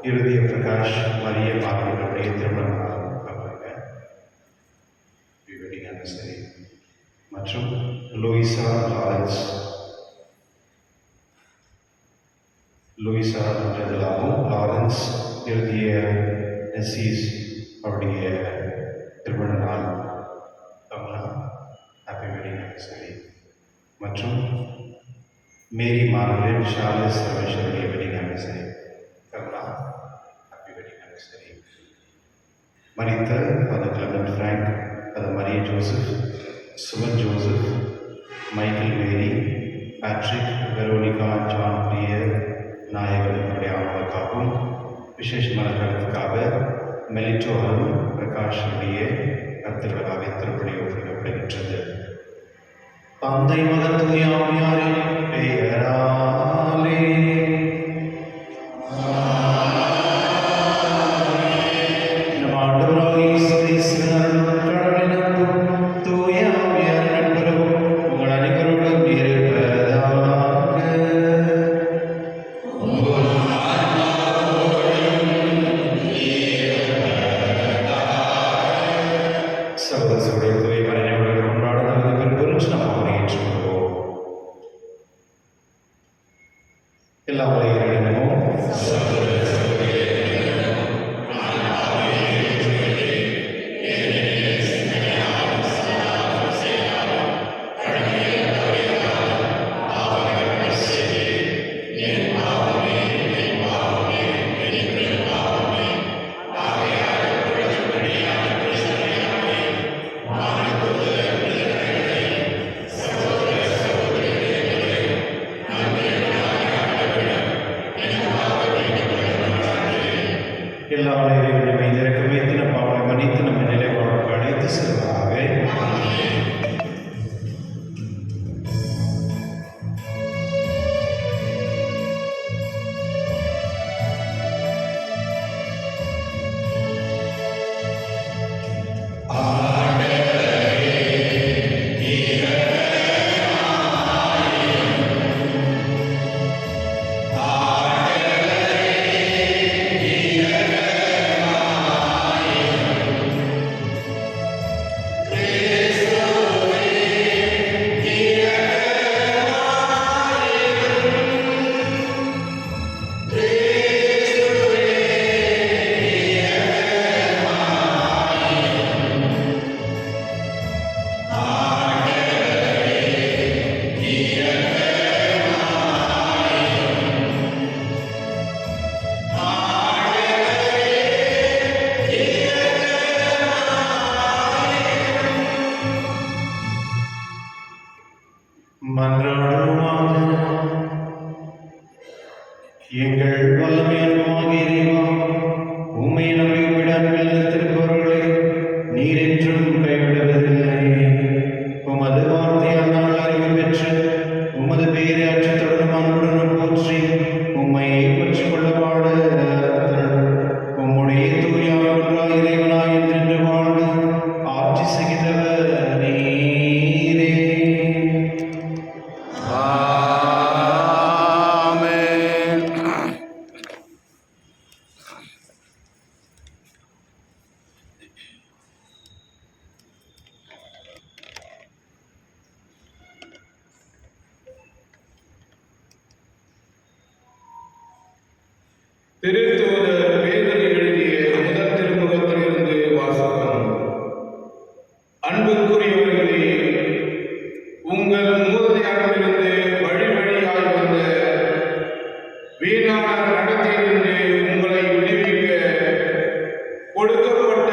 இருதய பிரகாஷ் மரிய மாணவர்களுடைய திருமண நாள் வெட்டிங் அனிவர்சரி மற்றும் லூயிசா என்றதாகவும் லாரன்ஸ் எழுதிய நெசீஸ் அவருடைய திருமண நாள் கமலா ஹாப்பி வெட்டிங் அனிவர்சரி மற்றும் மேரி மார்கரெட் சார்லஸ் ரமேஷனுடைய wedding anniversary Kamala happy wedding anniversary. மரித்த father Clement Frank, father Maria Joseph, Suman Joseph, Michael Mary, Patrick, Veronica, John பிரியர் நாயகனுடைய ஆவலுக்காகவும் விசேஷமான கருத்துக்காக மெலிட்டோ அருண் பிரகாஷனுடைய கருத்துக்களுக்காக திருப்பணி ஒப்புக்கப்படுகின்றது. தந்தை மகன் தூய ஆவியாரின் பெயராலே நம் ஆண்டவராகிய இயேசு கிறிஸ்துவின் அருளும் கடவுளின் அன்பும் தூய ஆவியாரின் நட்புறவும் உங்கள் அனைவரோடும் இருப்பதாக. சகோதரர்களுடைய தூய மறைநூல்களை கொண்டாடுவது பெரும்பெருச்சு நாம் ஏற்றுக்கொள்வோம். எல்லா உலகிலும் எல்லா உலகிலும் இதற்கு வைத்து நம் பாவங்களை மன்னித்து நம்ம நிலை வாழ்க்கை அழைத்து செல்வதாக. மன்றாடுவோமாக. எங்கள் வல்லமையாகிய இறைவா, உம்மை நம்பி விடாமல் நிலைத்திருப்பவர்களை நீர் என்றும் கைவிடுவதில்லை. உமது வார்த்தையால் நாங்கள் அறிவு பெற்று உமது பெயரை அற்று தொடரும் அன்புடன் போற்றி உம்மை பற்றிக் கொள்ள வாழ உம்முடைய தூயாய் இறைவனாய் என்று வாழ்ந்து ஆட்சி செய்தவர் நீரே. திருத்தூதர் பேதுரு எழுதிய முதல் திருமுகத்திலிருந்து வாசகம். அன்புக்குரியவர்களே, உங்கள் மூதாதையரிடமிருந்து வழி வழியாய் வந்த வீணான நடத்தையிலிருந்து உங்களை விடுவிக்க கொடுக்கப்பட்ட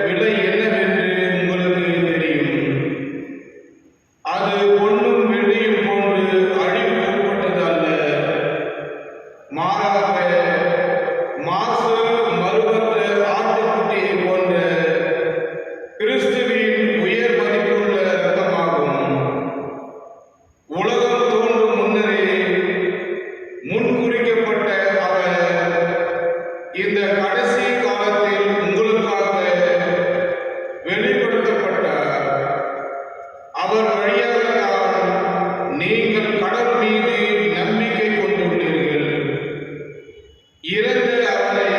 விலை என்னவென்று உங்களுக்கு தெரியும். அது பொன்னும் வெள்ளியும் போன்று அழிவுக்குட்பட்டது அல்ல, மாறாக மாசு மறுபற்ற ஆட்டுக்குட்டியை போன்ற கிறிஸ்துவின் உயர் மதிப்புள்ள இரத்தமாகும். உலகம் தோன்றும் முன்னரே முன்குறிக்கப்பட்ட அவர் இந்த கடைசி காலத்தில் உங்களுக்காக வெளிப்படுத்தப்பட்டார். அவர் வழியாகத்தான் நீங்கள் கடவுள் மீது நம்பிக்கை கொண்டுள்ளீர்கள். இறந்த அவரை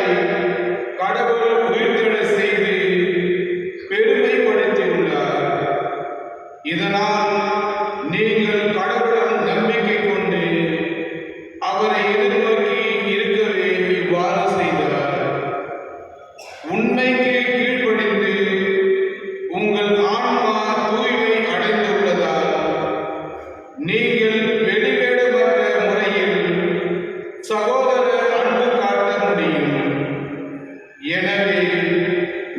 கடவுள் உயிர்த்தெழச் செய்து பெருமைப்படுத்தியுள்ளார். இதனால் நீங்கள் கடவுளிடம் நம்பிக்கை கொண்டு அவரை எதிர்நோக்கி இருக்கவே இவ்வாறு செய்தார். உண்மைக்கு கீழ்ப்படிந்து உங்கள் ஆன்மா தூய்மை அடைந்துள்ளதால் நீங்கள் வெளிவேடமற்ற முறையில் சகோதர அன்பு காட்ட முடியும். எனவே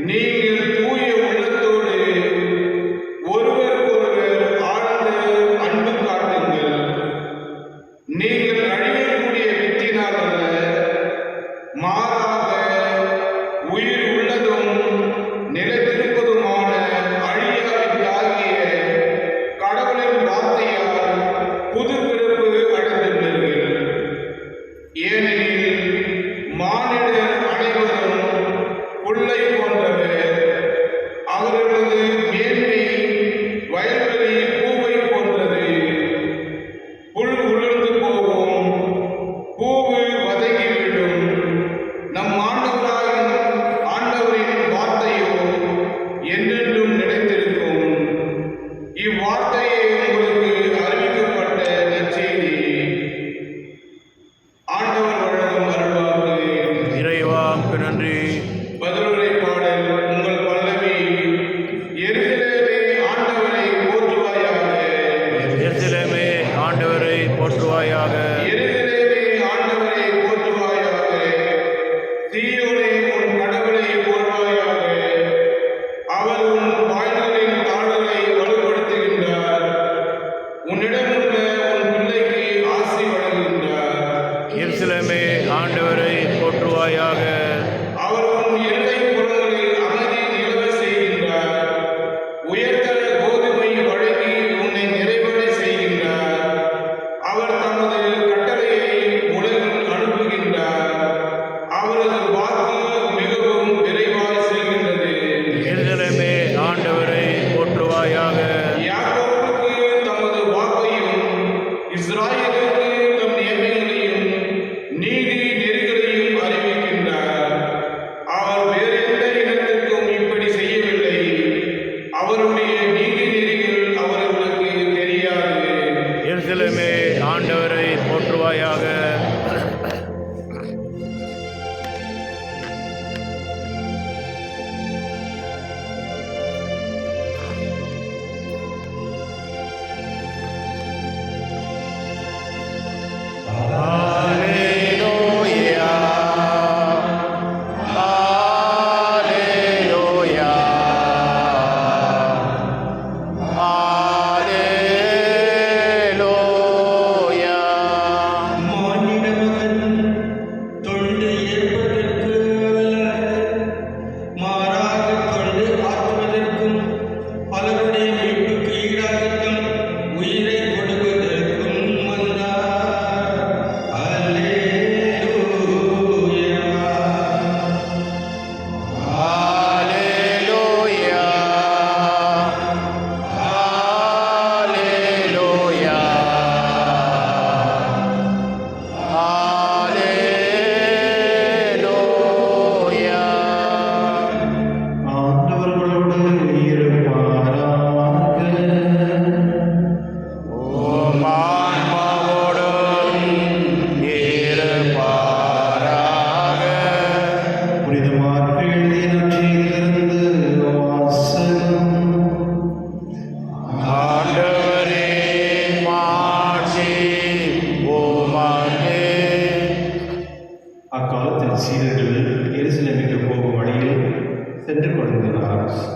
நீங்கள் தூய உள்ளத்தோடு ஒருவருக்கொருவர் ஆழ்ந்த அன்பு காட்டுங்கள். நீங்கள் அழியக்கூடிய வித்தினால் அல்ல, மாறாக உயிர் உள்ளதும் நிலைத்திருப்பதுமான அழியா வித்தாகிய கடவுளின் வார்த்தையால் புது பிறப்பு அடைந்துள்ளீர்கள். ஏனெனில் மானிடர் அனைவரும் புல்லை போன்றவர். அவர்களது மேன்மை வயல்வெளி பூவை போன்றது. புல் உலர்ந்து போகும், பூவு வதங்கிவிடும். நம் ஆண்டவரின் வார்த்தையோ என்றென்றும் நிலைத்திருக்கும். இவ்வார்த்தையை உங்களுக்கு அறிவிக்கப்பட்ட நற்செய்தி. ஆண்டவர் வழங்கும் அருள்வாக்கு. இறைவாக்கு நன்றி. பதிலுரை பாடல். உங்கள் பல்லவி. எருசலேமே ஆண்டவரை போற்றுவாயாக. எருசலேமே ஆண்டவரை போற்றுவாயாக. எருசலேமே ஆண்டவரை போற்றுவாயாக. சீயோனே உன் கடவுளை போற்றுவாயாக. அவர் உன் வாய்களின் தாழ்களை வலுப்படுத்துகின்றார். உன்னிடமுள்ள உன் பிள்ளைக்கு ஆசி வழங்குகின்றார். எருசலேமே ஆண்டவரை போற்றுவாயாக. அவர் உன் எல்லை புறங்களில் அமைதி நிலவச் செய்கின்றார். உயர்தர கோதுமை வழங்கி உன்னை நிறைவடை செய்கின்றார். அவர் தமது கட்டளையை உலகில் அனுப்புகின்றார். அவரது வாக்கு மிகவும் விரைவாய் செல்கின்றது. எருசலேமே ஆண்டவரை போற்றுவாயாக. யாக்கோபுக்கு தமது வாக்கையும் இஸ்ராயேலுக்கு தம் நியமங்களையும் நீதி நெறிகளையும் அறிவிக்கின்றார். அவர் வேறு எந்த இனத்திற்கும் இப்படி செய்யவில்லை. அவருடைய நீதி நெறிகள் அவர்களுக்கு தெரியாது. எருசலேமே ஆண்டவரை போற்றுவாயாக. Alleluia. Alleluia. Alleluia.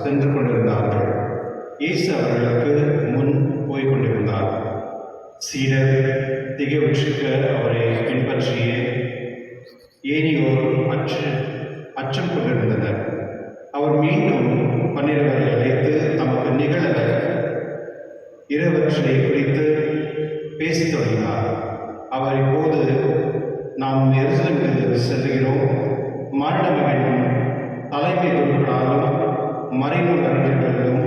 சென்று கொண்டிருந்தார்கள். இயேசு அவர்களுக்கு முன் போய்க் கொண்டிருந்தார். சீடர் திகைவுற்றிருக்க அவரை பின்பற்றிய ஏனையோர் அச்சம் கொண்டிருந்தனர். அவர் மீண்டும் 12 அழைத்து தமக்கு நிகழ இரவற்றை குறித்து பேசத் தொடங்கினார். அவர் இப்போது நாம் எருசலேமுக்கு செல்கிறோம். மானிடமகன் தலைமை குருக்களாலும் மறைநூல் அறிஞர்களும்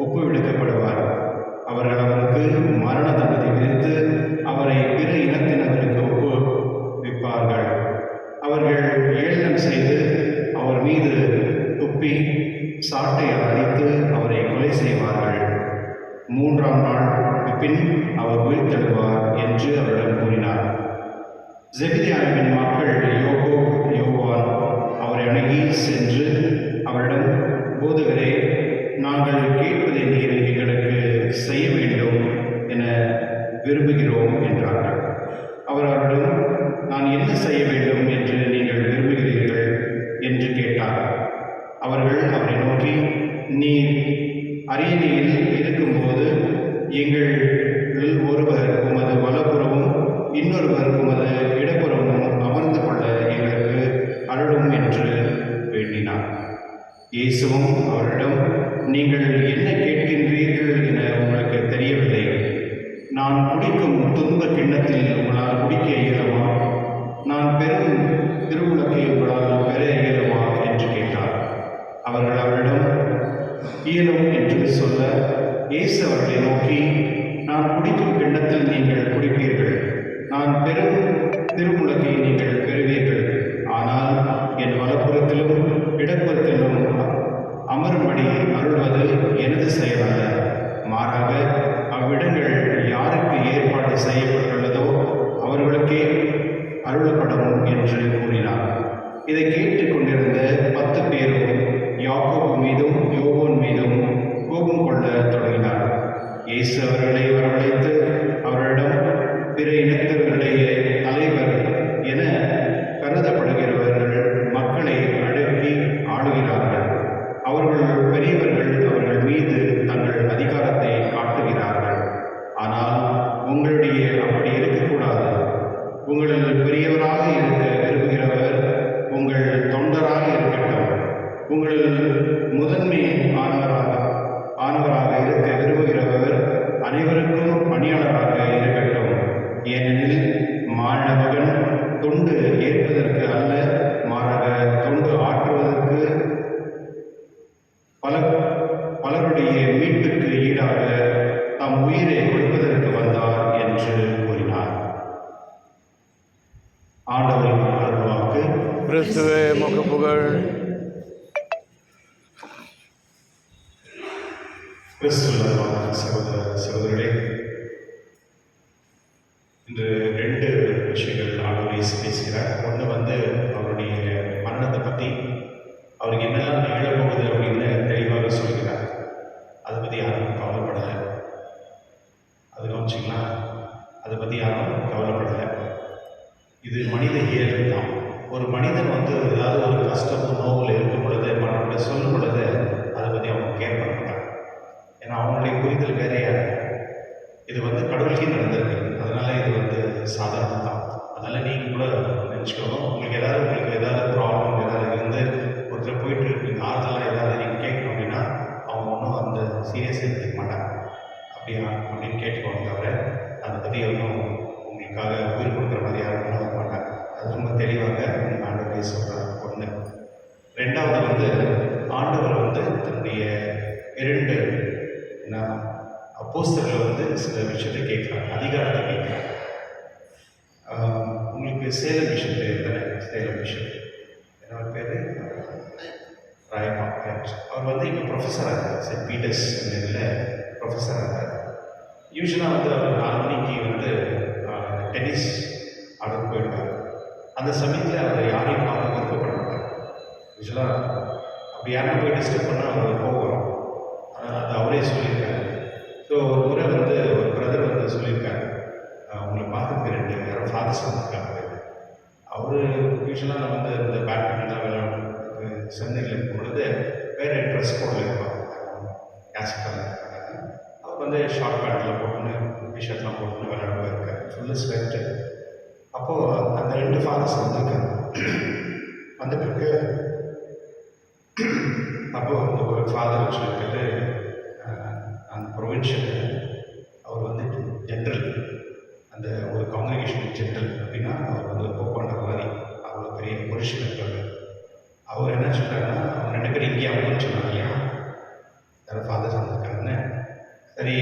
ஒப்புவிடுக்கப்படுவார். அவர்கள் அவருக்கு மரண தண்டனை விதித்து அவரை பிற இனத்தினருக்கு ஒப்புவிப்பார்கள். அவர்கள் ஏளனம் செய்து அவர் மீது துப்பி சாட்டையால் அடித்து அவரை கொலை செய்வார்கள். 3ஆம் நாள் பின் அவர் உயிர்த்தெழுவார் என்று அவரிடம் கூறினார். செபெதேயுவின் மக்கள் யோவான் அவரை அணுகி சென்று அவரிடம், போதகரே, நாங்கள் கேட்பதை நீர் எங்களுக்கு செய்ய வேண்டும் என விரும்புகிறோம் என்றார்கள். அவர் அவரிடம், நான் என்ன செய்ய வேண்டும் என்று நீங்கள் விரும்புகிறீர்கள் என்று கேட்டார். அவர்கள் அவரை நோக்கி, நீர் அரியணையில் இருக்கும்போது எங்களில் ஒருவர் உமது வலப்புறமும் இன்னொருவர் உமது இடப்புறமும் அமர்ந்து கொள்ள எங்களுக்கு அருளும் என்று வேண்டினார். இயேசுவும் அவரிடம், நீங்கள் என்ன கேட்கின்றீர்கள் என உங்களுக்கு தெரியவில்லை. நான் குடிக்கும் துன்ப கிண்ணத்தில் உங்களால் குடிக்க இயலுமா? நான் பெறும் திருவுலகை உங்களால் பெற இயலுமா என்று கேட்டார். அவர்கள் அவரிடம் இயலும் என்று சொல்ல, இயேசு அவர்களை நோக்கி, நான் குடிக்கும் கிண்ணத்தில் நீங்கள் குடிப்பீர்கள், நான் பெறும் திருமுலகை நீங்கள் பெறுவீர்கள். ஆனால் என் வலப்புறத்திலும் இடப்புறத்திலும் அமரும்படி அருள்வது எனது செயலல்ல, மாறாக அவ்விடங்கள் யாருக்கு ஏற்பாடு செய்யப்பட்டுள்ளதோ அவர்களுக்கே அருளப்படும் என்று கூறினார். இதை கேட்டுக் கொண்டிருந்த 10 பேரும் யாக்கோபு மீதும் யோவான் மீதும் கோபம் கொள்ள தொடங்கினார். இயேசு அவர்களை வரவழைத்து அவரிடம், பிற இனத்தவர்களுடைய தலைவர் என கருதப்படுகிறவர்கள் மக்களை அடக்கி ஆளுகிறார்கள். அவர்கள் பெரியவர்கள் அவர்கள் மீது தங்கள் அதிகாரத்தை காட்டுகிறார்கள். ஆனால் உங்களுடைய அப்படி இருக்கக்கூடாது. உங்களில் பெரியவராக இருக்க விரும்புகிறவர் உங்கள் தொண்டராக இருக்கட்டும். உங்களில் முதன்மை ஆனவராக இருக்க விரும்புகிறவர் அனைவருக்கும் பணியாளராக இருக்கட்டும். ஏனெனில் மானிடமகன் தொண்டு ஏற்பதற்கு அல்ல, மாறாக தொண்டு ஆற்றுவதற்கு, பலருடைய மீட்புக்கு ஈடாக தம் உயிரை கொடுப்பதற்கு வந்தார் என்று கூறினார். ஆண்டவரின் அருள்வாக்கு. கிறிஸ்துவே உமக்கு புகழ். கிறிஸ்துவின் சகோதரர்களே, இன்று 2 விஷயங்கள் ஆண்டவர் இயேசு பேசுகிறார். ஒன்று அவருடைய மரணத்தை பற்றி, அவருக்கு என்னெல்லாம் நிகழப்போகுது அப்படின்னு தெளிவாக சொல்கிறார். அதை பற்றி யாரும் கவலைப்படலை. அது கவனிச்சிங்களா? அதை பற்றி யாரும் கவலைப்படலை. இது மனித இயல்பு தான். ஒரு மனிதன் ஏதாவது ஒரு கஷ்டமோ நோவில் இருக்கும் பொழுது மற்றவங்களை சொல்லும் பொழுது அதை பற்றி அவங்க கேர் பண்ண மாட்டாங்க. ஏன்னா அவங்களுடைய புரிதல் வேறையா. இது கடவுளுக்கே நடந்திருக்கு. அதனால் இது சாதாரணம் தான். அதனால் நீங்கள் கூட நினச்சிக்கணும், உங்களுக்கு ஏதாவது ப்ராப்ளம் ஏதாவது இருந்து ஒருத்தர் போயிட்டு இருக்கீங்க, ஆறுதலாக ஏதாவது நீங்கள் கேட்கணும் அப்படின்னா அவங்க ஒன்றும் அந்த சீரியஸாக எடுத்துக்க மாட்டாங்க. அப்படியா அப்படின்னு கேட்டுக்கோங்க. தவிர அதை பற்றி ஒன்றும் உங்களுக்காக உயிர் கொடுக்குற மாதிரி யாரும் பண்ண மாட்டாங்க. அது ரொம்ப தெளிவாக ஆண்டவரே சொல்கிறார். ஒன்று. ரெண்டாவது ஆண்டவர் தன்னுடைய 2 அப்போஸ்தலர்கள் சில விஷயத்தை கேட்குறாங்க, அதிகாரத்தை கேட்குறாங்க. உங்களுக்கு சேலம் விஷயம் தெரியும் தானே? சேலம் விஷயம் என்னோட பேர் ராயப்பா. அவர் இப்போ ப்ரொஃபஸராக இருக்கார். சென்ட் பீட்டர்ஸ் இதில் ப்ரொஃபஸராக இருக்கார். யூஸ்வலாக அவர் 4 மணிக்கு டென்னிஸ் ஆட போயிடுவார். அந்த சமயத்தில் அவர் யாரையும் பார்க்க விருப்பப்பட மாட்டார். யூஸ்வலாக அப்படி யாரும் போய் டிஸ்டர்ப் பண்ணால் அவர் போவார். அது அவரே சொல்லியிருக்காரு. ஸோ ஒரு முறை ஒரு பிரதர் சொல்லியிருக்காரு, உங்களை பார்க்கறதுக்கு 2 யாரும் ஃபாதர்ஸ் வந்திருக்காங்க. அவர் யூஸ்வலாக நான் இந்த பேட்மிண்டன் விளையாடு சென்னையில் இருக்கும் பொழுது வேறு ட்ரெஸ் போடல. பிரசிடென்ட்டு. அப்போது அந்த 2 ஃபாதர்ஸ் வந்திருக்காங்க. வந்த பிறகு அப்போது அந்த ஒரு ஃபாதர் சொல்லிட்டு அந்த ப்ரொவின்ஷியல் அவர் வந்து ஜென்ரல், அந்த ஒரு காங்கிரிகேஷன் ஜென்ரல் அப்படின்னா அவர் வந்து போப்பாண்ட மாதிரி அவ்வளோ பெரிய பொசிஷன் இருக்காங்க. அவர் என்ன சொல்கிறாருன்னா, அவங்க 2 பேரும் இங்கே ஆகணும்னு சொன்னாங்க இல்லையா, வேறு ஃபாதர்ஸ் வந்திருக்காங்கன்னு. சரி,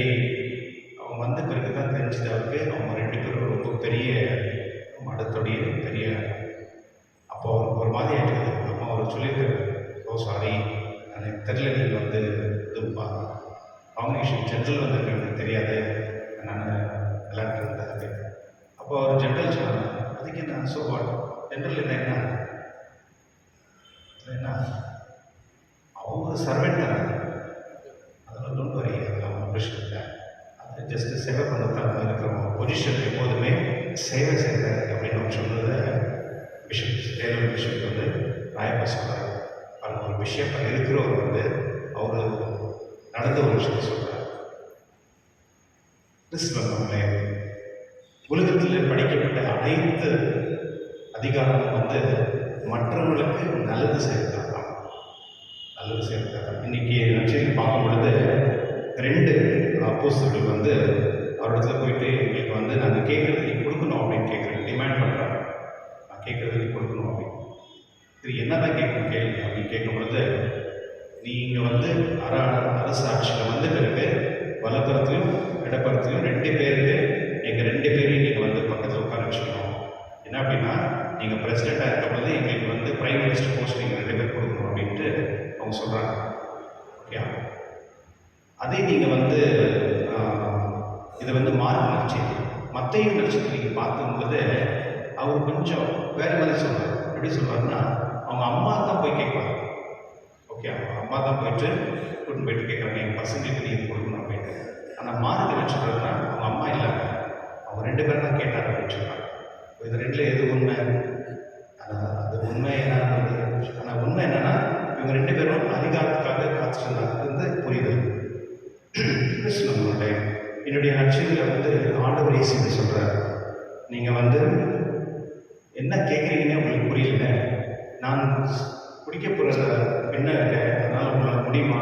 அவங்க வந்த பிறகு தான் தெரிஞ்சது அவருக்கு அவங்க 2 பேரும் ரொம்ப பெரிய மடத்துடைய பெரிய. அப்போ அவருக்கு ஒரு மாதிரி ஆகிடுது. அம்மா அவர் சொல்லியிருக்காரு, ஓ சாரி, எனக்கு தெரியல, நீங்கள் வந்து இது காங்கிரிகேஷன் ஜென்ரல் வந்திருக்காங்க, எனக்கு தெரியாது, நான் விளையாட்டு இருந்தேன். அப்போ அவர் ஜென்ரல் சொன்னாங்க, அதுக்கு என்ன ஸோ வாட், ஜென்ரல் என்ன என்ன அவங்க சர்வெண்ட் தானே, அதெல்லாம் டோன்ட் வரி, அதெல்லாம் ஒன்றும் பிரச்சனை இல்லை, அது ஜஸ்ட்டு சேவை பண்ணத்தான் இருக்கிறவங்க பொசிஷன் எப்போதுமே சேவை செய்ய அப்படின்னு அவங்க சொன்னதை தேர்தல் பிஷப் வந்து ராயப்பா சொல்கிறார். அவங்க ஒரு விஷயம் இருக்கிறவர் வந்து அவர் நடந்த ஒரு விஷயத்தை சொல்கிறார். கிறிஸ்துவங்களே, உலகத்தில் படிக்கப்பட்ட அனைத்து அதிகாரமும் வந்து மற்றவர்களுக்கு நல்லது செய்யறதா, நல்லது செய்யறதா. இன்னைக்கு நட்சத்திரம் பார்க்கும் பொழுது 2 அப்போஸ்தலர்கள் வந்து அவரிடத்துல போயிட்டு எங்களுக்கு வந்து நாங்கள் கேட்குறது நீ கொடுக்கணும் அப்படின்னு கேட்குறேன், டிமாண்ட் பண்ணுறாங்க. நான் கேட்குறது நீ கொடுக்கணும் அப்படின்னு. சரி, என்ன தான் கேட்கணும் கேள்வி அப்படின்னு கேட்கும் பொழுது, நீங்கள் வந்து அரசு ஆட்சியில் வந்து பிறகு வலப்புறத்துலையும் இடப்புறத்துலையும் 2 பேருக்கு எங்கள் 2 பேரையும் நீங்கள் வந்து பக்கத்தில் உட்கார வச்சுக்கணும். என்ன அப்படின்னா, நீங்கள் பிரசிடெண்ட்டாக இருக்க பொழுது எங்களுக்கு வந்து பிரைம் மினிஸ்டர் போஸ்ட் நீங்கள் 2 பேர் கொடுக்கணும் அப்படின்ட்டு அவங்க சொல்கிறாங்க. ஓகே, அதே நீங்கள் வந்து இதை வந்து மார்க் நட்சத்திரம் மத்தையும் நட்சத்திரம் நீங்கள் பார்க்கும்போது அவர் கொஞ்சம் வேறு மாதிரி சொல்கிறார். எப்படி சொல்கிறாருன்னா, அவங்க அம்மா தான் போய் கேட்பாங்க. ஓகே, அவங்க அம்மா தான் போயிட்டு கூட்டின்னு போயிட்டு கேட்குறாங்க, எங்கள் பசங்களுக்கு நீ இது கொடுக்கணும் அப்படின்ட்டு. ஆனால் மார்க் என்ன சொல்கிறாருன்னா, அவங்க அம்மா இல்லாங்க, அவங்க 2 பேர் தான் கேட்டாங்க அப்படின்னு சொல்கிறாங்க. இது 2ல் எது உண்மை? அது உண்மை என்னன்றது. ஆனால் உண்மை என்னன்னா, இவங்க 2 பேரும் அதிகாரத்துக்காக காத்துட்டு புரியுதல். கிறிஸ்துவனுடைய என்னுடைய நட்சத்திரத்தில் வந்து ஆண்டவர் இயேசு சொல்கிறார், நீங்கள் வந்து என்ன கேட்குறீங்கன்னே உங்களுக்கு புரியல, நான் குடிக்க போகிற என்ன இருக்கேன், அதனால் உங்களால் முடியுமா?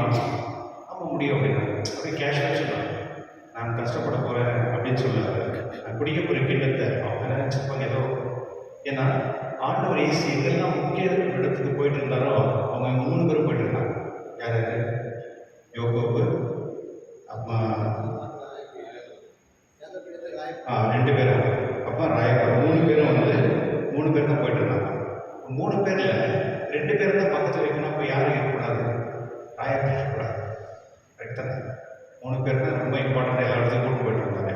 ஆமாம் முடியும் அப்படின்னா. அப்படியே கேஷுவலாக சொன்னாங்க, நான் கஷ்டப்பட போகிறேன் அப்படின்னு சொல்லாது, நான் குடிக்க போகிற கிண்ணத்தை அவங்க நினச்சிருப்பாங்க ஏதோ. ஏன்னா ஆண்டவர் இயேசு எங்கெல்லாம் முக்கிய இடத்துக்கு போயிட்டு இருந்தாரோ அவங்க 3 பேரும் போயிட்டு இருந்தாங்க. யார்? யோகோபு, அம்மா 2 பேரும், அப்பா ராயப்பா, 3 பேரும் வந்து 3 பேர் தான் போயிட்டு இருந்தாங்க. 3 பேரில் 2 பேர் தான் பக்கத்தில் வைக்கணும். அப்போ யாரும் இருக்கக்கூடாது, ராயப்பா இருக்கக்கூடாது. கரெக்ட் தானே? 3 பேர் தான் ரொம்ப இம்பார்ட்டண்ட்டாக எல்லா இடத்துக்கும் கூட்டு போயிட்டு இருந்தாங்க.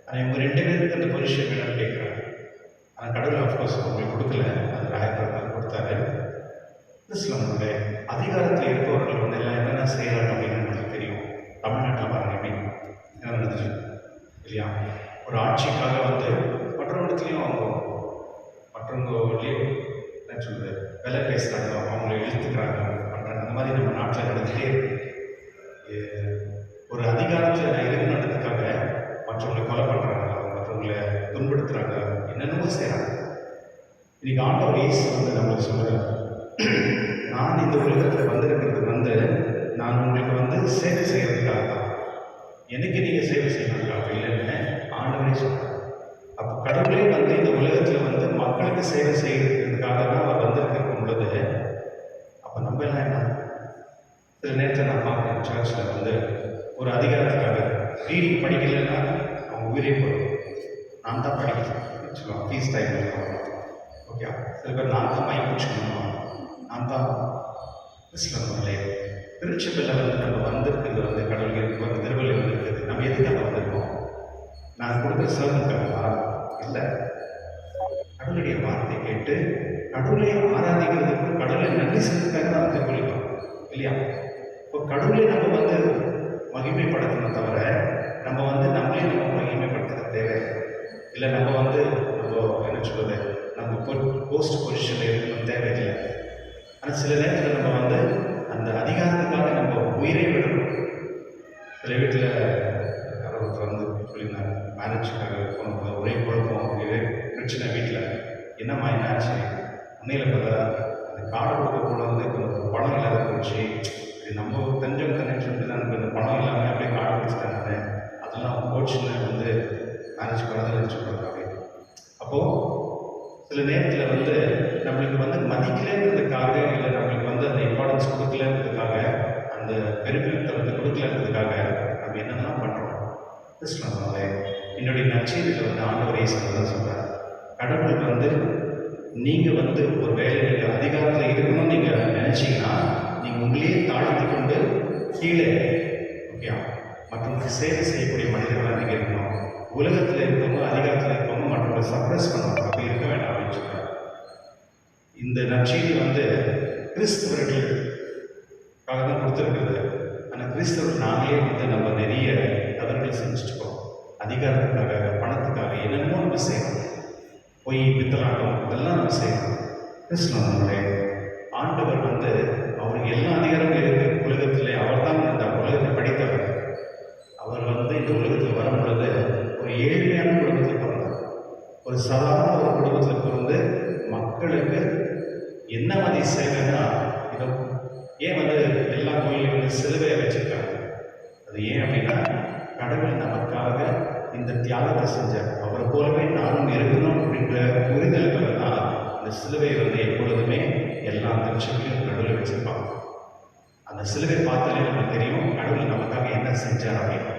ஆனால் இவங்க 2 பேருக்கு அந்த பொசிஷன் வேணும்னு கேட்குறாங்க. ஆனால் கடவுள் ஆஃப்கோர்ஸ் அவங்களுக்கு கொடுக்கல, அது ராயப்பா தான் கொடுத்தாரு. கிறிஸ்துவனுடைய அதிகாரத்தில் இருப்பவர்கள் வந்து எல்லாம் என்னென்ன செய்கிறாங்க அப்படின்னு நம்மளுக்கு தெரியும். தமிழ்நாட்டில் பாருங்க எப்படி என்ன நடந்துச்சு இல்லையா? ஒரு ஆட்சிக்காக வந்து மற்றவங்களையும் அவங்க மற்றவங்களையும் என்ன சொல்றது விலை பேசுகிறாங்க, அவங்கள இழுத்துக்கிறாங்க, பண்ணுறாங்க. அந்த மாதிரி நம்ம நாட்டில் நடந்துகிட்டே ஒரு அதிகாரத்தில் இருக்கணுன்றதுக்காக மற்றவங்களை கொலை பண்ணுறாங்க, மற்றவங்களை துன்படுத்துகிறாங்க, என்னென்னமோ செய்கிறாங்க. இன்னைக்கு ஆண்டவர் இயேசு வந்து நம்மளுக்கு சொல்கிறார், நான் இந்த உலகத்தில் வந்திருக்கிறது வந்து நான் உங்களுக்கு வந்து சேவை செய்கிறதுக்காக தான். எனக்கு நீங்கள் சேவை செய்யணுக்காக இல்லைன்னு ஆண்டவரே சொல்கிறார். அப்போ கடவுளே வந்து இந்த உலகத்தில் வந்து மக்களுக்கு சேவை செய்கிறதுக்காக தான் அவர் வந்திருக்கும் பொழுது, அப்போ நம்ம எல்லாம் என்ன? சில நேரத்தில் நான் பார்க்குறேன் சர்ச்சில் வந்து ஒரு அதிகாரத்துக்காக ரீடிங் படிக்கலைன்னா அவங்க உயிரே போடும். நான் தான் படிக்கிறேன் சொல்லுவாங்க, ஃபீஸ் டைம் ஓகே. சில பேர் நான் தான் மைக் பிடிச்சிக்கணும், நான் தான் கிறிஸ்துவர்களே. திருச்சபையில் வந்து நம்ம வந்திருக்கிறது வந்து கடவுளுக்கு ஒரு திருவள்ளி வந்திருக்குது. நம்ம எதுக்காக வந்திருக்கோம்? நான் கொடுக்குற சர்வனுக்காகவா? இல்லை, கடவுளுடைய வார்த்தை கேட்டு கடவுளை ஆராதிக்கிறதுக்கும் கடவுளை நன்றி செய்வதற்காக தான் திருவள்ளிக்கும் இல்லையா? இப்போ கடவுளை நம்ம வந்து மகிமைப்படுத்தணும் தவிர நம்ம வந்து நம்மளே நம்ம மகிமைப்படுத்துகிற தேவை இல்லை. நம்ம வந்து நம்ம என்ன சொல்வது, நம்ம போஸ்ட் பொசிஷனில் இருக்கணும் தேவையில்லை. ஆனால் சில நேரத்தில் நம்ம வந்து அந்த அதிகாரத்துக்காக நம்ம உயிரை விடணும். சில வீட்டில் கடவுளுக்கு வந்து சொல்லியிருந்தாங்க, மேரேஜுக்காக போனபோது ஒரே குழப்பம், ஒரே பிரச்சனை வீட்டில். என்னம்மா என்னாச்சு? உண்மையில் பார்த்தா அந்த கார்டு கொடுக்க கூட வந்து கொஞ்சம் பணம் இல்லாத போச்சு. இது நம்ம தெரிஞ்சவங்க தானேன்னு சொல்லிட்டு தான் எனக்கு அந்த பணம் இல்லாமல் அப்படியே கார்டு கொடுத்துட்டாங்க. அதெல்லாம் போச்சுன்னு வந்து மேரேஜுக்கு வரதில்லைன்னு சொல்கிறாங்க அப்படின்னு. அப்போது சில நேரத்தில் வந்து நம்மளுக்கு வந்து மதிக்கலைன்றதுக்காக, இல்லை நம்மளுக்கு வந்து அந்த இம்பார்ட்டன்ஸ் கொடுக்கலன்றதுக்காக, அந்த பெருமைத்தனத்தை கொடுக்கலன்றதுக்காக நம்ம என்னென்னலாம் பண்ணுறோம். கிறிஸ்துவனாலே என்னுடைய நற்செய்தியில் வந்து ஆண்டவர் இயேசு தான் சொல்கிறார், கடவுள் வந்து நீங்கள் வந்து ஒரு வேலை நீங்கள் அதிகாரத்தில் இருக்கணும்னு நீங்கள் நினச்சிங்கன்னா நீங்கள் உங்களையே தாழ்த்தி கொண்டு கீழே ஓகே மற்றவங்களுக்கு சேவை செய்யக்கூடிய மனிதர்களாக நீங்கள் இருக்கணும். உலகத்தில் இருக்கவங்க, அதிகாரத்தில் இருக்கவங்க மற்றவங்களை சப்ரஸ் பண்ணுவாங்க, அப்படி இருக்க வேண்டாம் அப்படின்னு சொல்கிறார். இந்த நற்செய்தி வந்து கிறிஸ்தவர்களுக்காக தான் கொடுத்துருக்குறது. ஆனால் கிறிஸ்தவர்கள் நாங்களே வந்து நம்ம நிறைய தவறுகள் செஞ்சுட்டுக்கோம். அதிகாரத்துக்காக, பணத்துக்காக என்னென்னமோ நம்ம செய்யணும். பொய், பித்தலாட்டம் இதெல்லாம் நம்ம செய்யணும். கிறிஸ்துவனுடைய ஆண்டவர் வந்து அவருக்கு எல்லா அதிகாரமும் இருக்குது உலகத்திலே. அவர் தான் இந்த உலகத்தை படித்தவர். அவர் வந்து இந்த உலகத்தில் வரும் பொழுது ஒரு ஏழ்மையான குடும்பத்தில் பிறந்தார். ஒரு சாதாரண ஒரு குடும்பத்தில் பிறந்து மக்களுக்கு என்ன மாதிரி சேவைன்னா, இதோ ஏன் வந்து எல்லா கோயிலையும் வந்து சிலுவையை வச்சிருக்காங்க. அது ஏன் அப்படின்னா, கடவுள் நமக்காக இந்த தியாகத்தை செஞ்சார். அவரை போலவே நானும் இருக்கணும் அப்படின்ற புரிதல்களை தான் இந்த சிலுவையை வந்து எப்பொழுதுமே எல்லா திருச்சபையும் நடுவில் வச்சிருப்பாங்க. அந்த சிலுவை பார்த்தாலே நமக்கு தெரியும் கடவுள் நமக்காக என்ன செஞ்சார் அப்படின்னு.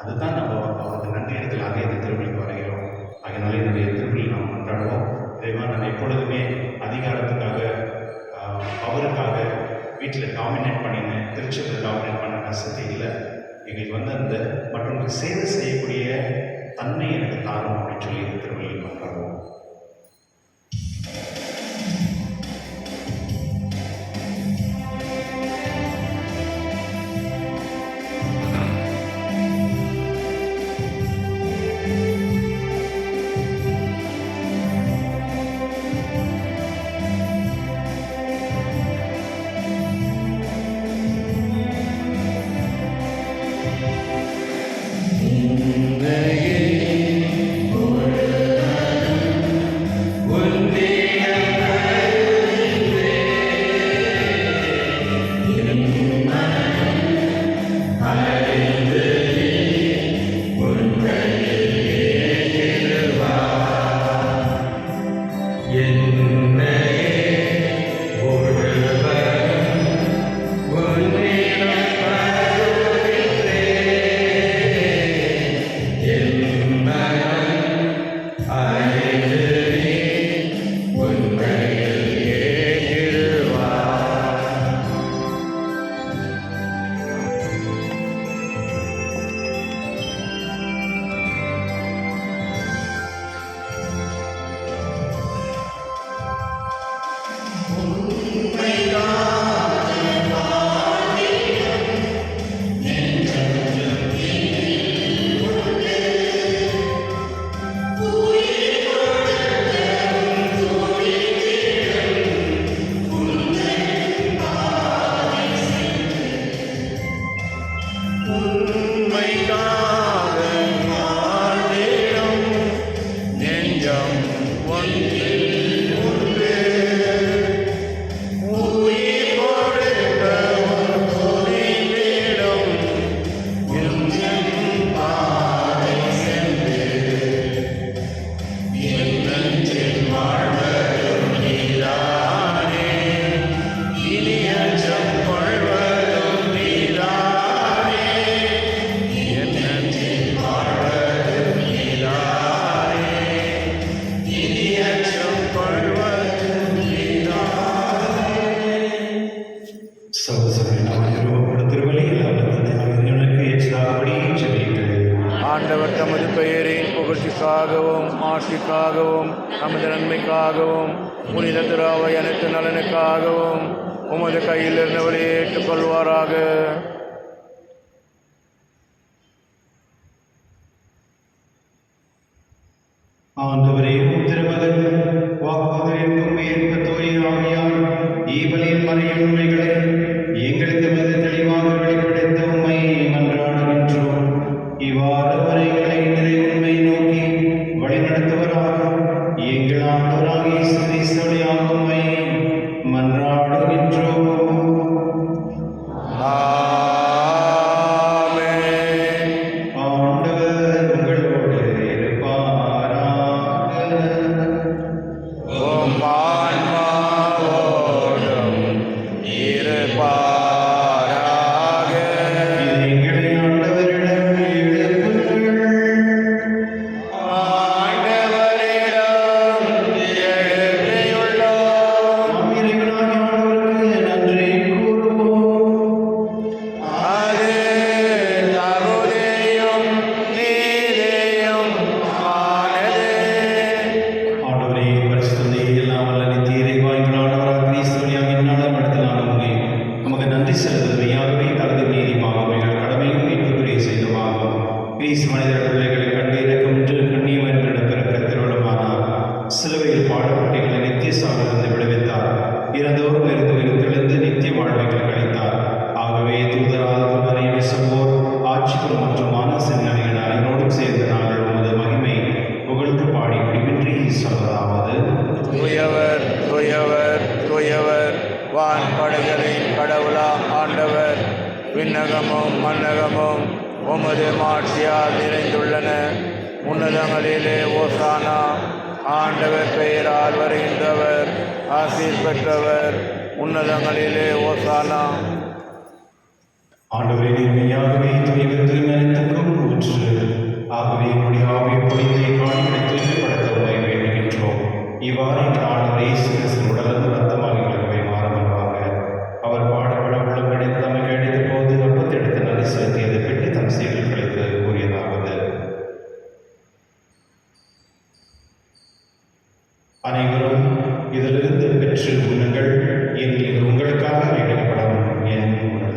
அதுதான் நம்ம அவருக்கு நன்றி எடுக்கலாக இந்த திருவிழிக்கு வருகிறோம். அதனால என்னுடைய திருவிழி நாம் கொண்டாடுவோம். இறைவா, நான் எப்பொழுதுமே அதிகாரத்துக்காக, அவருக்காக வீட்டில் டாமினேட் பண்ணினேன், திருச்சபையில் டாமினேட் பண்ண வசதி இல்லை. எங்களுக்கு வந்து அந்த மற்றவங்களுக்கு சேவை செய்யக்கூடிய தன்மை எனக்கு தாரும் அப்படின்னு சொல்லி இந்த திருவிழியில் கொண்டாடுவோம். ஆண்டவர் தமது பெயரின் புகழ்ச்சிக்காகவும் ஆட்சிக்காகவும் நமது நன்மைக்காகவும் புனித திராவை அனைத்து நலனுக்காகவும் உமது கையில் இருந்தவரை ஏற்றுக்கொள்வாராக. ஆண்டவரே, திருமகன் வாக்குறுதிக்கும் ஏற்ப தூய ஆவியார் ஈவலின் மறையும் உண்மைகளை எங்களுக்கு மிக தெளிவாக வெளிப்படுத்த உம்மை மன்றாடுகின்றோம். இவ்வாறு வரைகளை நிறை உண்மை எங்கள் ஆண்டவராகிய இயேசு கிறிஸ்துவின் ஆத்துமை மன்றாடுகின்றோம். ஆமென். ஆண்டவர் உங்களோடு இருப்பாராக. உம் ஆன்மாவோடும் இருப்பாராக. எங்களை ஆண்டவரிடம் எழுப்புங்கள். ஆண்டவரிடம் எழுப்பியுள்ளோம். நாம் இறைவனாகிய ஆண்டவருக்கு நன்றி கூறுவோம். அது தகுதியும் நீதியும் ஆனது. ஆண்டவரே, பரிசுத்தத்தை எல்லாம் வல்ல நித்திய இறைவா, எங்கள் ஆண்டவராகிய கிறிஸ்து வழியாக இந்நாளும் நடத்தினாலும் உமக்கு நன்றி செலுத்துவது மெய்யாகவே தகுதி நீதிமாகும். எங்கள் கடமையும் மீட்புக்குரிய செய்தமாகும். கிறிஸ்து மனிதர் பிள்ளைகளை கண்டு இரக்கமின்று கண்ணியமன்றிடம் பிறக்க திருவிழமானார். சிலுவையில் பாடுபட்டு எங்களை நித்திய சாவிலிருந்து விடுவித்தார். இறந்தோரும் இருந்து உயிர்த்தெழுந்து நித்திய வாழ்வைகள் கழித்தார். ஆகவே தூதராதவரை விசுவோர் ஆட்சிகள் மற்றும் மானசென்னர்கள் அனைவரோடும் சேர்ந்து நாங்கள் உமது மகிமை புகழ்ந்து பாடி முடிவின்றி சொல்வதாவது: துயவர் துயவர் துயவர் வான்படைகளின் கடவுளாம் ஆண்டவர். விண்ணகமும் மன்னகமும் உமது மாட்சியால் நிறைந்துள்ளன. உன்னதங்களிலே ஓசானா. ஆண்டவர் பெயரால் வருகின்றவர் ஆசீர் பெற்றவர். உன்னதங்களிலே ஓசானா. ஆண்டவரே, நீர் மெய்யாகவே தூயவர் திருமணத்துக்கும் ஊற்று. ஆகவே என்னுடைய ஆவியை பொழிந்தை காணிகளை தூய்மைப்படுத்த உண்மை வேண்டுகின்றோம். இவ்வாறு எங்கள் ஆண்டவர் இயேசு கிறிஸ்து உடலிருந்து ரத்தமாக எங்களுக்கு மாறவருவாங்க. அவர் பாடுபட உள்ளங்களில் தம்மை கழித்த போது அப்பத்தெடுத்து நன்றி செலுத்தியது பெற்று தம் சீடர்களுக்கு கூறியதாவது: அனைவரும் இதிலிருந்து பெற்று உண்ணுங்கள். ஏனெனில் இது உங்களுக்காக வெளியிடப்படும் என் உடல்.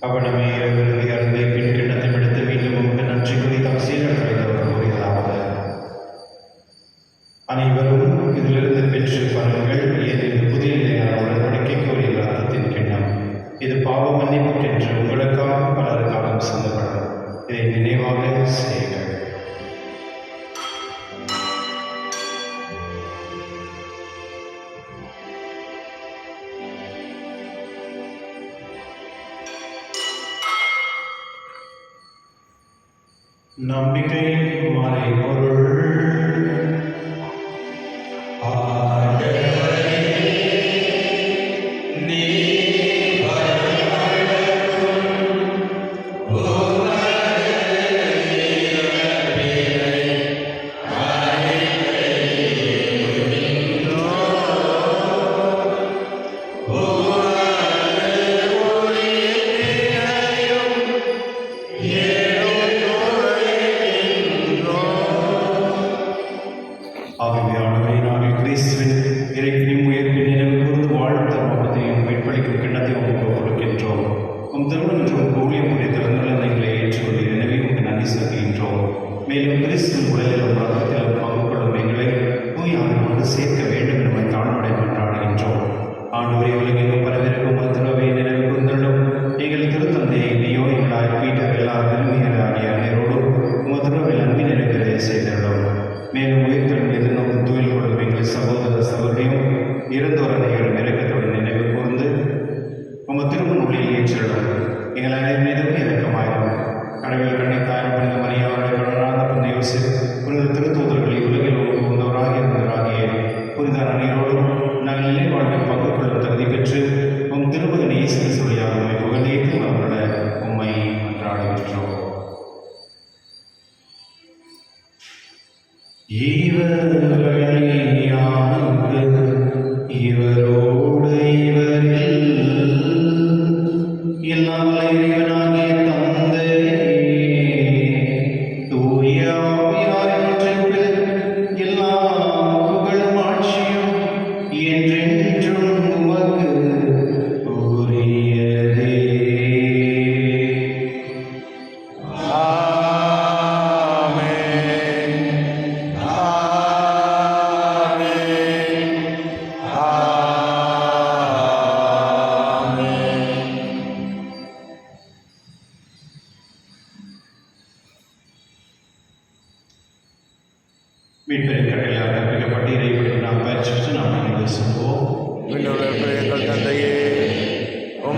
அவனமே விரும்பி அருந்தை பின் கிண்ணத்தை எடுத்து மீண்டும் உமக்கு நன்றி கூறி தம் சீடர்களை கூறியதாவது: அனைவரும் இதிலிருந்து பெற்று பருங்கள். ஏனெனில் புதிய நிலையான உடன்படிக்கைக்கு ஒரு ரத்தத்தின் கிண்ணம். இது பாவ மன்னிப்புக்கென்று உங்களுக்காக பலருக்காக சிந்தப்படும். இதை நினைவாக செய்யுங்கள். நம்பிக்கை மறைபொருள். ஆகவே ஆண்டவரே, நாங்கள் கிறிஸ்துவின் இறைவனின் உயிர்ப்பின் நினைவு கூர்ந்து வாழ்த்த மகத்தையும் மீட்பளிக்கும் கிண்ணத்தை உங்களுக்கு கொடுக்கின்றோம். உம் திருமணம் என்று உங்கள் ஊழியம் புரிய திறந்துள்ள எங்களை ஏற்றுக்கொண்டு எனவே உங்களுக்கு நன்றி செலுத்துகின்றோம். மேலும் கிறிஸ்துவின் உடலிலும் ரத்தத்திலும் பங்கு கொள்ளும் எங்களை தூயாரை கொண்டு சேர்க்க வேண்டும் என்பதை தாழ்வுடை கொண்டாடுகின்றோம். ஆண்டவரே, உலகெங்கும் பரவிருக்கும் திருவை நினைவு கூர்ந்துள்ளும் எங்கள் திருத்தந்தையை நீயோ எங்களாய் பீட்டர் எல்லா விரும்பியராகிய அனைவரோடும் திருவில் அன்பின் நிறைவேற செய்துள்ளோம். மேலும் உயிர்த்தல் மீது நோக்கு தூயில் கொள்ளும் எங்கள் சகோதர சகோதரியும் இறந்தோர் அனைவரும் இறக்கத்துடன் நினைவு கூர்ந்து உங்கள் திருமண ஒளியில் ஏற்றிடும். எங்கள் அனைவர் மீதும் இறக்கமாயிரும். கடவுள் கண்ணித்தாய் புனித மரியாதை கடனாத புனித யோசேப்பு புனித திருத்தூதர்களை உலகில் உந்தவராகிய இருந்தவராகிய புனித அனைவரோடும் நாங்கள் நிலை வாழ்வில் பங்கு கொள்ளும் தகுதி பெற்று உம் திருமகன் இயேசு கிறிஸ்துவியாக உம்மை புகழ்ந்தேற்று அவர்கள உம்மை மன்றாடுகின்றோம். இவரோடு இவரில் எல்லாம் இறைவனாகிய தந்தை தூய ஆவியாரின் ஒன்றிப்பில் எல்லா புகழும் ஆட்சியும் என்றென்றும் உமக்கு உரியதே. ஆமென். ஆமென்.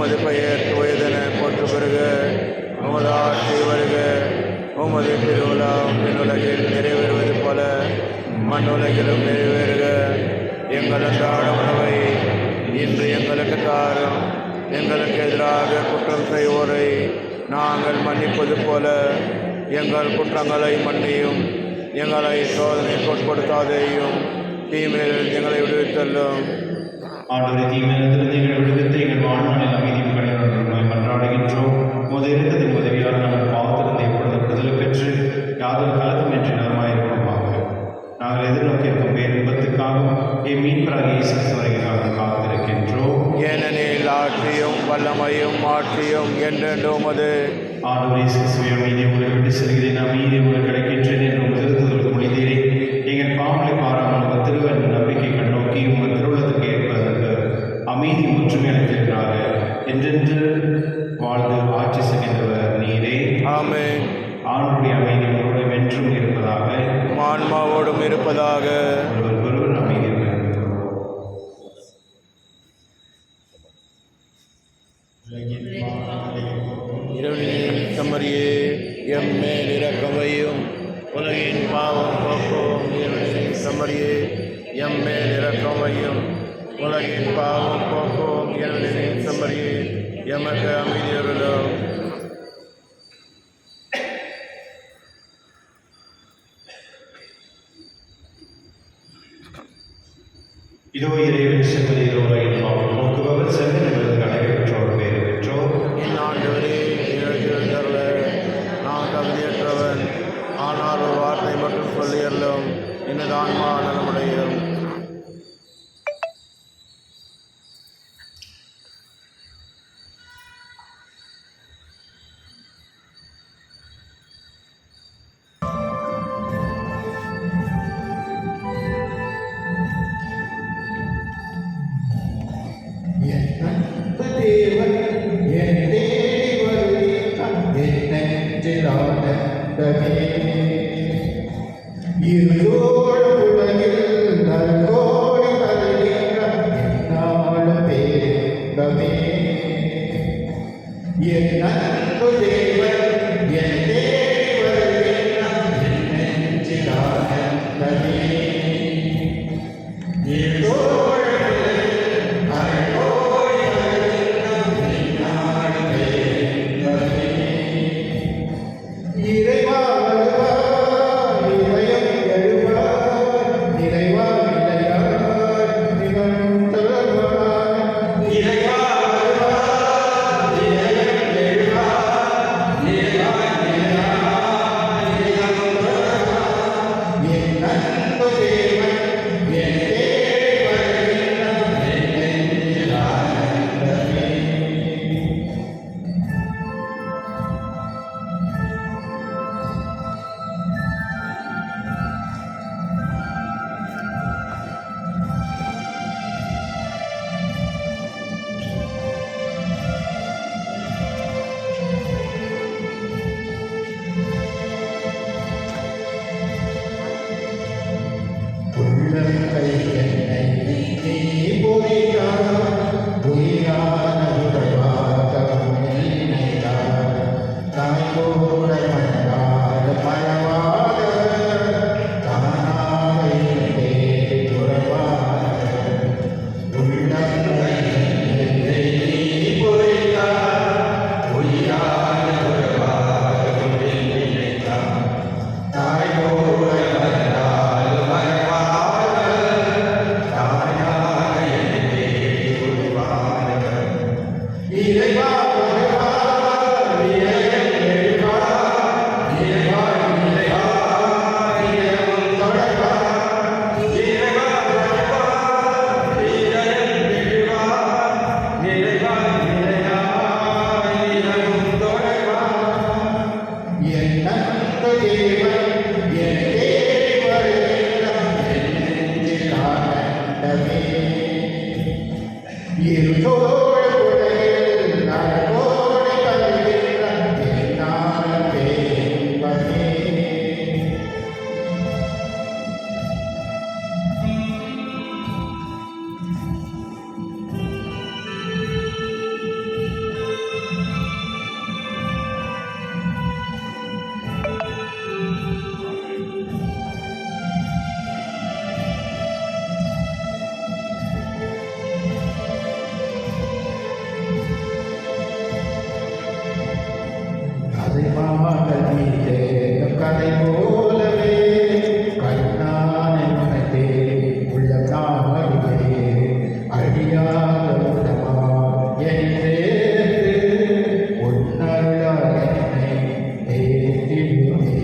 உமது பெயர் தூயதென போற்று பெறுக. உமது ஆட்சி வருக. உமது திருவிழாம் விண்ணுலகில் நிறைவேறுவது போல மண்ணுலகிலும் நிறைவேறுக. எங்கள் அன்றாட உணவை இன்று எங்களுக்கு தாரும். எங்களுக்கு எதிராக குற்றம் செய்வோரை நாங்கள் மன்னிப்பது போல எங்கள் குற்றங்களை மன்னியும். எங்களை சோதனைக்கு உட்படுத்தாதேயும், தீமையில் எங்களை விடுவித்தள்ளும். ஆண்டவரை தீமையிலிருந்து எங்களை விடுவித்து எங்கள் வாழ்நாளில் அமைதியும் கணிதம் மன்றாடுகின்றோம். உமது இரக்கத்தின் உதவியால் நாங்கள் பாவத்திலிருந்து எப்பொழுது விடுதலை பெற்று யாதொரு கலக்கம் என்று நலமாயிருப்போமாக. நாங்கள் எதிர்நோக்கியிருக்கும் பேர் விபத்துக்காகவும் என் மீன்பராக இயேசு வருகிறாக காத்திருக்கின்றோம். ஏனெனில் ஆட்சியும் வல்லமையும் மாட்சியும் என்றென்றும் உமது. ஆண்டவரே இயேசுவே, அமைதியை உங்களை விட்டு செல்கிறேன், அமைதியை உங்களுக்கு கிடைக்கின்றேன் என்று உங்கள் திருத்துதலுக்கு மொழிந்தீரே. எங்கள் பாவங்களை பாராமல் உங்கள் திருவன் நம்பிக்கை கண்ணோக்கி உங்கள் திருவுள்ளத்துக்கு ஏற்பதற்கு அமைதி ஒற்றுமை அளித்திருக்கிறாக என்றென்று வாழ்ந்து ஆட்சி செய்கின்றவர் நீரே. ஆமென். ஆண்டுடைய அமைதி உங்களோடு வென்றும் இருப்பதாக, ஆன்மாவோடும் இருப்பதாக. ஒருவர் அமைதி இரவினின் தமரியே எம்மேல் இரக்கமையும். உலகின் பாவம் போக்கும் இரவினின் தமரியே எம்மேல் இரக்கமையும். உலகின் பாவம் போக்கும் இரவினின் தமரியே எமக்கு அமைதியருளும். இதோ இறைவன் செம்மறியில் உலகின் பாவம் போக்குபவர் செம்மறியில் நடைபெற்றோர் பேர் பெற்றோர். என் ஆண்டவரே, எழுதியிருந்தருள நான் தகுதியற்றவன். ஆனால் ஒரு வார்த்தை மட்டும் சொல்லியறலும் எனது ஆன்மா நலமுடையும். கதை போலவே கண்ணான உனக்கே உள்ள நாளிலே அழியாத உணவா என்றே உன்னருளால் என்னை தேற்றிடுமே.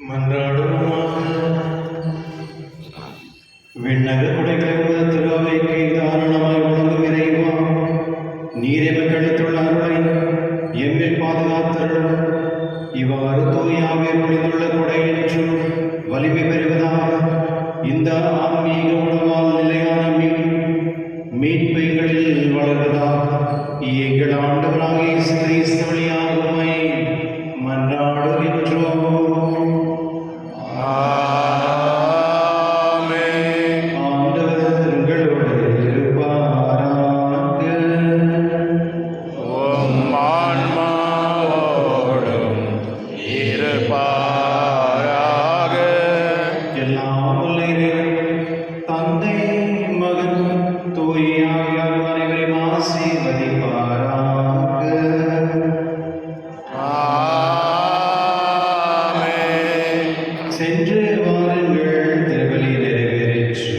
மன்றாடுவோமாக. விண்ணக குடைகளை உமது திருவைக்கு தாராளமாய் வழங்கும் இறைவா, நீர் எமக்கு அளித்துள்ள அருளை எம்மில் பாதுகாத்தருளும். இவ்வாறு தூயாவே பொழிந்துள்ள குடை என்றும் வலிமை பெறுவதாக இந்த ஆன்மீக உணவால் நிலையான மீட்பைகளில் வளர்வதாக எங்கள் ஆண்டவராகிய இயேசு கிறிஸ்து வழியாக உம்மை மன்றாடுகின்றோம். ஆண்டவர் உங்களோடு இருப்பாராக. எல்லாம் வல்ல இறைவன், தந்தை, மகன், தூய ஆவியார் அனைவரையும் ஆசீர்வதிப்பாராக. சென்று வாருங்கள், திருப்பலி நிறைவேறிற்று.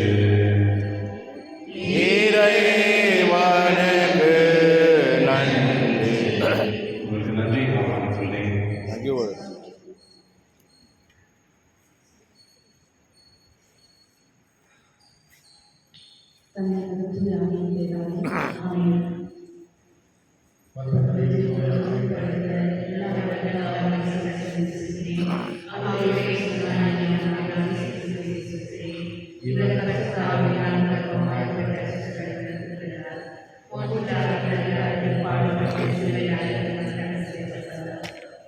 உங்களுக்கு நன்றி நான் சொல்லேன்.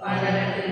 பாடலுக்கு